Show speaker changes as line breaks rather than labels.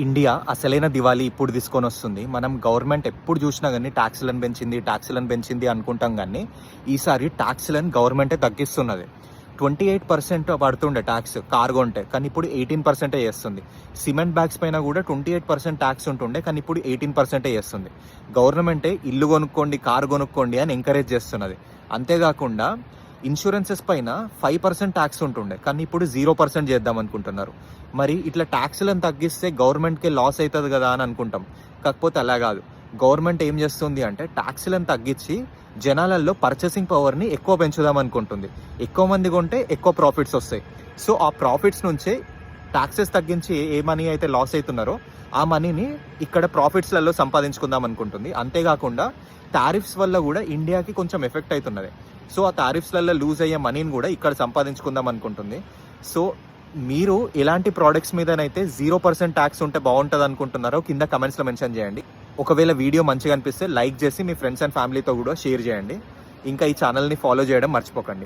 India అసలైన దివాళీ ఇప్పుడు తీసుకొని వస్తుంది. మనం గవర్నమెంట్ ఎప్పుడు చూసినా కానీ ట్యాక్సులను పెంచింది అనుకుంటాం కానీ ఈసారి ట్యాక్సులను గవర్నమెంటే తగ్గిస్తున్నది. 28% పడుతుండే ట్యాక్స్ కార్ కొంటే, కానీ ఇప్పుడు 18% చేస్తుంది. సిమెంట్ బ్యాగ్స్ పైన కూడా 28% ట్యాక్స్ ఉంటుండే, కానీ ఇప్పుడు 18% చేస్తుంది. గవర్నమెంటే ఇల్లు కొనుక్కోండి, కారు కొనుక్కోండి అని ఎంకరేజ్ చేస్తున్నది. అంతేకాకుండా ఇన్సూరెన్సెస్ పైన 5% ట్యాక్స్ ఉంటుండే, కానీ ఇప్పుడు 0% చేద్దాం అనుకుంటున్నారు. మరి ఇట్లా ట్యాక్స్లను తగ్గిస్తే గవర్నమెంట్కే లాస్ అవుతుంది కదా అని అనుకుంటాం. కాకపోతే అలా కాదు. గవర్నమెంట్ ఏం చేస్తుంది అంటే ట్యాక్స్లను తగ్గించి జనాలలో పర్చేసింగ్ పవర్ని ఎక్కువ పెంచుదాం అనుకుంటుంది. ఎక్కువ మంది కొంటే ఎక్కువ ప్రాఫిట్స్ వస్తాయి. సో ఆ ప్రాఫిట్స్ నుంచే ట్యాక్సెస్ తగ్గించి ఏ మనీ అయితే లాస్ అవుతున్నారో ఆ మనీని ఇక్కడ ప్రాఫిట్స్లలో సంపాదించుకుందాం అనుకుంటుంది. అంతేకాకుండా టారిఫ్స్ వల్ల కూడా ఇండియాకి కొంచెం ఎఫెక్ట్ అవుతున్నది. సో ఆ టారిఫ్స్లలో లూజ్ అయ్యే మనీని కూడా ఇక్కడ సంపాదించుకుందాం అనుకుంటుంది. సో మీరు ఎలాంటి ప్రోడక్ట్స్ మీదనైతే 0% ట్యాక్స్ ఉంటే బాగుంటుంది అనుకుంటున్నారో కింద కమెంట్స్లో మెన్షన్ చేయండి. ఒకవేళ వీడియో మంచిగా అనిపిస్తే లైక్ చేసి మీ ఫ్రెండ్స్ అండ్ ఫ్యామిలీతో కూడా షేర్ చేయండి. ఇంకా ఈ ఛానల్ని ఫాలో చేయడం మర్చిపోకండి.